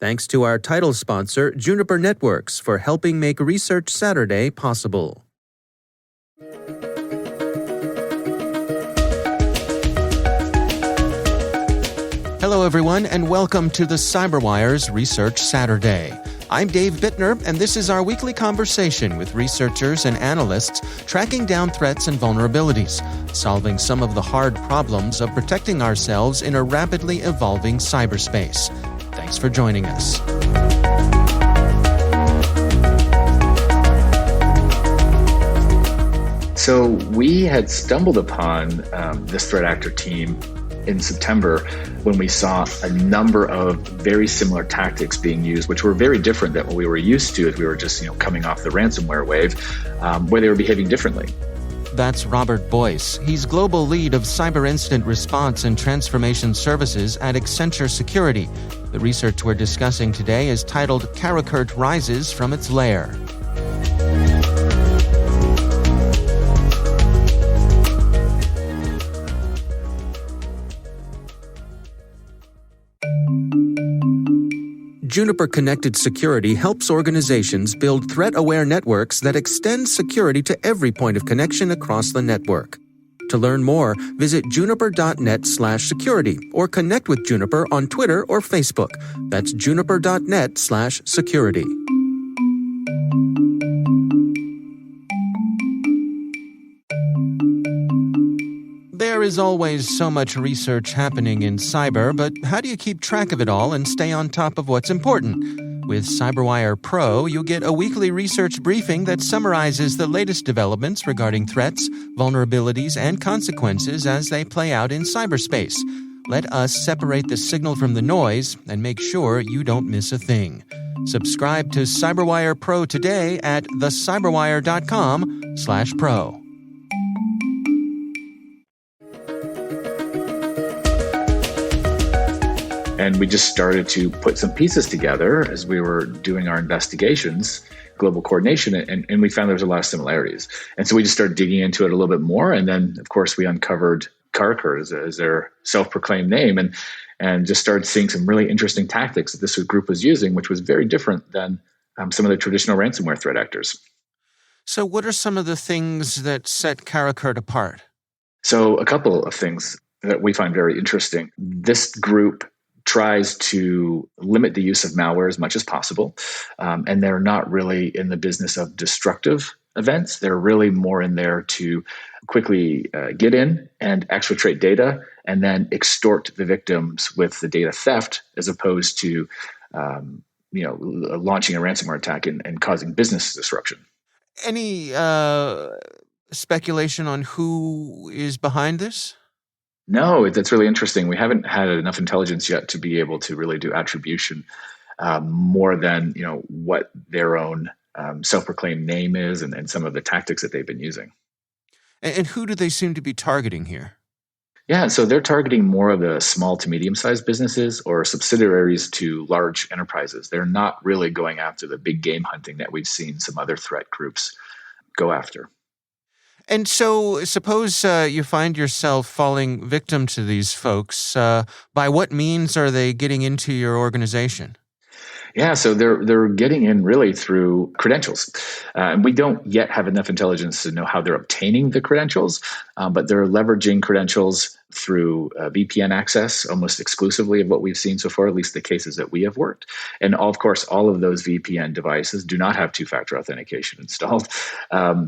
Thanks to our title sponsor, Juniper Networks, for helping make Research Saturday possible. Hello, everyone, and welcome to the CyberWire's Research Saturday. I'm Dave Bittner, and this is our weekly conversation with researchers and analysts tracking down threats and vulnerabilities, solving some of the hard problems of protecting ourselves in a rapidly evolving cyberspace. Thanks for joining us. So we had stumbled upon this threat actor team in September when we saw a number of very similar tactics being used, which were very different than what we were used to as we were just coming off the ransomware wave, where they were behaving differently. That's Rob Boyce. He's global lead of cyber incident response and transformation services at Accenture Security. The research we're discussing today is titled Karakurt Rises from its Lair. Juniper Connected Security helps organizations build threat-aware networks that extend security to every point of connection across the network. To learn more, visit juniper.net/security or connect with Juniper on Twitter or Facebook. That's juniper.net/security. There is always so much research happening in cyber, but how do you keep track of it all and stay on top of what's important? With CyberWire Pro, you'll get a weekly research briefing that summarizes the latest developments regarding threats, vulnerabilities, and consequences as they play out in cyberspace. Let us separate the signal from the noise and make sure you don't miss a thing. Subscribe to CyberWire Pro today at thecyberwire.com/pro. And we just started to put some pieces together as we were doing our investigations, global coordination, and we found there was a lot of similarities. And so we just started digging into it a little bit more. And then, of course, we uncovered Karakurt as their self-proclaimed name and just started seeing some really interesting tactics that this group was using, which was very different than some of the traditional ransomware threat actors. So what are some of the things that set Karakurt apart? So a couple of things that we find very interesting. This group tries to limit the use of malware as much as possible. And they're not really in the business of destructive events. They're really more in there to quickly get in and exfiltrate data and then extort the victims with the data theft as opposed to launching a ransomware attack and causing business disruption. Any speculation on who is behind this? No, that's really interesting. We haven't had enough intelligence yet to be able to really do attribution more than what their own self-proclaimed name is and some of the tactics that they've been using. And who do they seem to be targeting here? Yeah, so they're targeting more of the small to medium-sized businesses or subsidiaries to large enterprises. They're not really going after the big game hunting that we've seen some other threat groups go after. And so suppose you find yourself falling victim to these folks. By what means are they getting into your organization? Yeah, so they're getting in really through credentials. And we don't yet have enough intelligence to know how they're obtaining the credentials, but they're leveraging credentials through VPN access almost exclusively of what we've seen so far, at least the cases that we have worked. And of course, all of those VPN devices do not have two-factor authentication installed.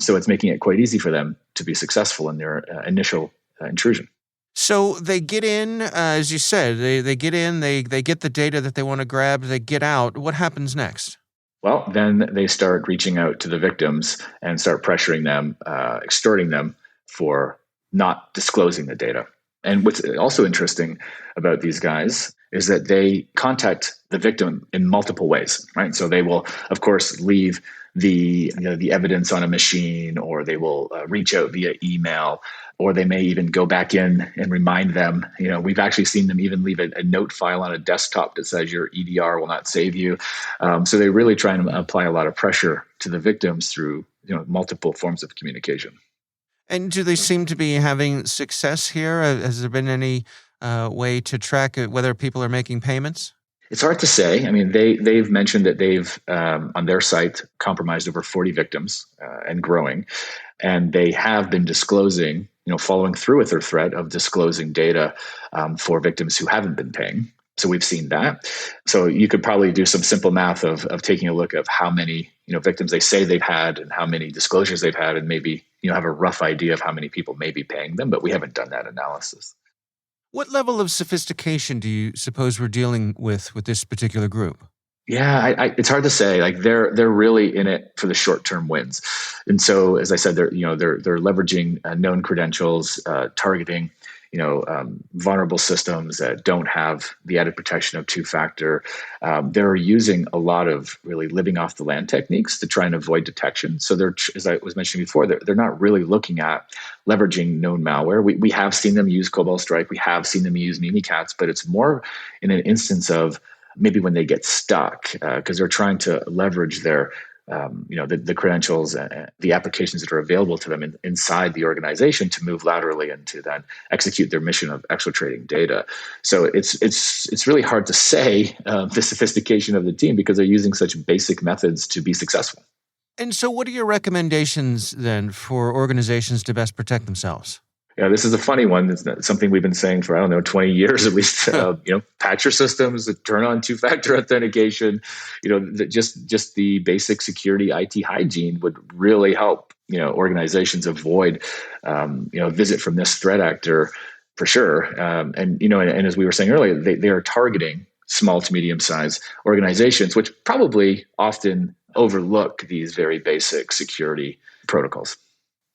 So it's making it quite easy for them to be successful in their initial intrusion. So they get in, as you said, they get in, they get the data that they want to grab, they get out. What happens next? Well, then they start reaching out to the victims and start pressuring them, extorting them for not disclosing the data. And what's also interesting about these guys is that they contact the victim in multiple ways, right? So they will, of course, leave the evidence on a machine, or they will reach out via email, or they may even go back in and remind them. We've actually seen them even leave a note file on a desktop that says your EDR will not save you. So they really try and apply a lot of pressure to the victims through multiple forms of communication. And do they seem to be having success here? Has there been any way to track whether people are making payments? It's hard to say. I mean, they've mentioned that they've on their site compromised over 40 victims and growing, and they have been disclosing, following through with their threat of disclosing data for victims who haven't been paying. So we've seen that. So you could probably do some simple math of taking a look of how many victims they say they've had and how many disclosures they've had, and maybe have a rough idea of how many people may be paying them. But we haven't done that analysis. What level of sophistication do you suppose we're dealing with this particular group? Yeah, it's hard to say. Like they're really in it for the short-term wins, and so as I said, they're leveraging known credentials, targeting vulnerable systems that don't have the added protection of two-factor. They're using a lot of really living off the land techniques to try and avoid detection. So they're, as I was mentioning before, they're not really looking at leveraging known malware. We have seen them use Cobalt Strike. We have seen them use Mimikatz, but it's more in an instance of maybe when they get stuck because they're trying to leverage their the credentials and the applications that are available to them inside the organization to move laterally and to then execute their mission of exfiltrating data. So it's really hard to say the sophistication of the team because they're using such basic methods to be successful. And so what are your recommendations then for organizations to best protect themselves? Yeah, this is a funny one. It's something we've been saying for, 20 years at least. Patch your systems, turn on two-factor authentication. Just the basic security IT hygiene would really help, organizations avoid, visit from this threat actor for sure. And as we were saying earlier, they are targeting small to medium-sized organizations, which probably often overlook these very basic security protocols.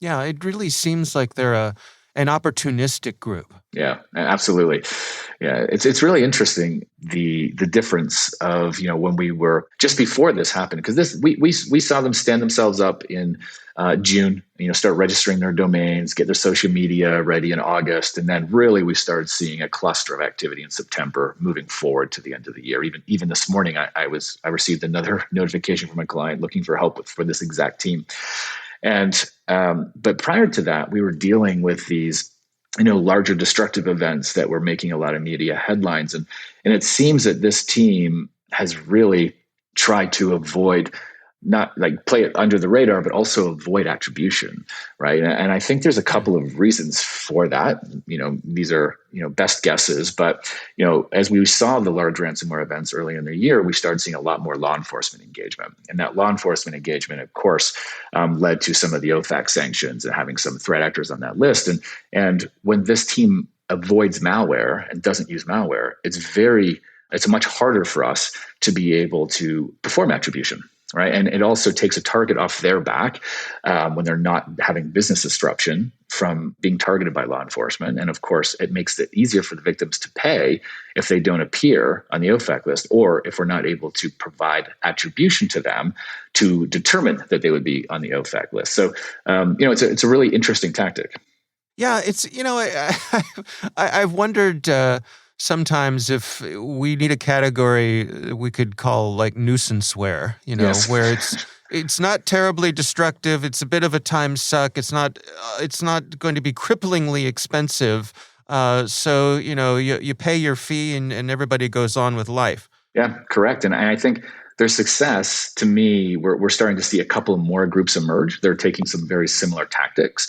Yeah, it really seems like they're an opportunistic group. Yeah, absolutely. Yeah, it's really interesting the difference of when we were just before this happened, because we saw them stand themselves up in June, start registering their domains, get their social media ready in August, and then really we started seeing a cluster of activity in September, moving forward to the end of the year. Even this morning, I received another notification from a client looking for help for this exact team. And but prior to that, we were dealing with these larger destructive events that were making a lot of media headlines, and it seems that this team has really tried to avoid, not like play it under the radar, but also avoid attribution, right? And I think there's a couple of reasons for that. These are best guesses, but as we saw the large ransomware events early in the year, we started seeing a lot more law enforcement engagement, and that law enforcement engagement, of course, led to some of the OFAC sanctions and having some threat actors on that list. And when this team avoids malware and doesn't use malware, it's much harder for us to be able to perform attribution. Right. And it also takes a target off their back when they're not having business disruption from being targeted by law enforcement. And of course, it makes it easier for the victims to pay if they don't appear on the OFAC list, or if we're not able to provide attribution to them to determine that they would be on the OFAC list. So, it's a really interesting tactic. Yeah, it's, I've wondered sometimes if we need a category we could call like nuisanceware, Yes. where it's not terribly destructive. It's a bit of a time suck. It's not going to be cripplingly expensive. So, you pay your fee and everybody goes on with life. Yeah, correct. And I think their success, to me, we're starting to see a couple more groups emerge. They're taking some very similar tactics.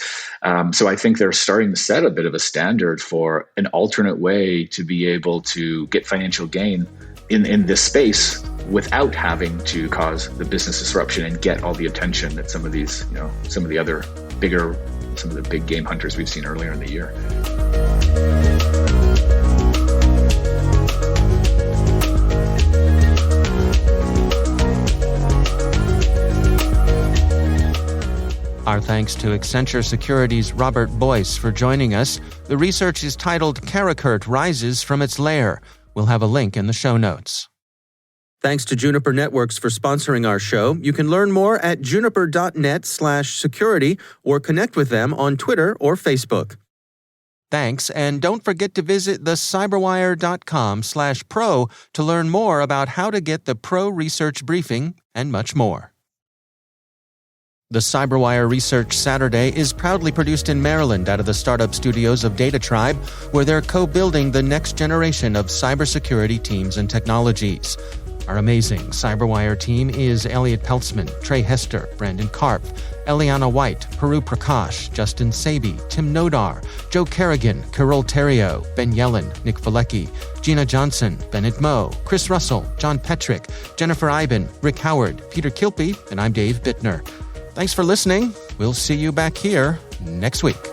So I think they're starting to set a bit of a standard for an alternate way to be able to get financial gain in this space without having to cause the business disruption and get all the attention that some of these, some of the big game hunters we've seen earlier in the year. Our thanks to Accenture Security's Robert Boyce for joining us. The research is titled Karakurt Rises from its Lair. We'll have a link in the show notes. Thanks to Juniper Networks for sponsoring our show. You can learn more at juniper.net/security or connect with them on Twitter or Facebook. Thanks, and don't forget to visit thecyberwire.com/pro to learn more about how to get the Pro Research Briefing and much more. The CyberWire Research Saturday is proudly produced in Maryland out of the startup studios of Data Tribe, where they're co-building the next generation of cybersecurity teams and technologies. Our amazing CyberWire team is Elliot Peltzman, Trey Hester, Brandon Karpf, Eliana White, Peru Prakash, Justin Sabi, Tim Nodar, Joe Kerrigan, Carol Terrio, Ben Yellen, Nick Valecki, Gina Johnson, Bennett Moe, Chris Russell, John Petrick, Jennifer Iben, Rick Howard, Peter Kilpie, and I'm Dave Bittner. Thanks for listening. We'll see you back here next week.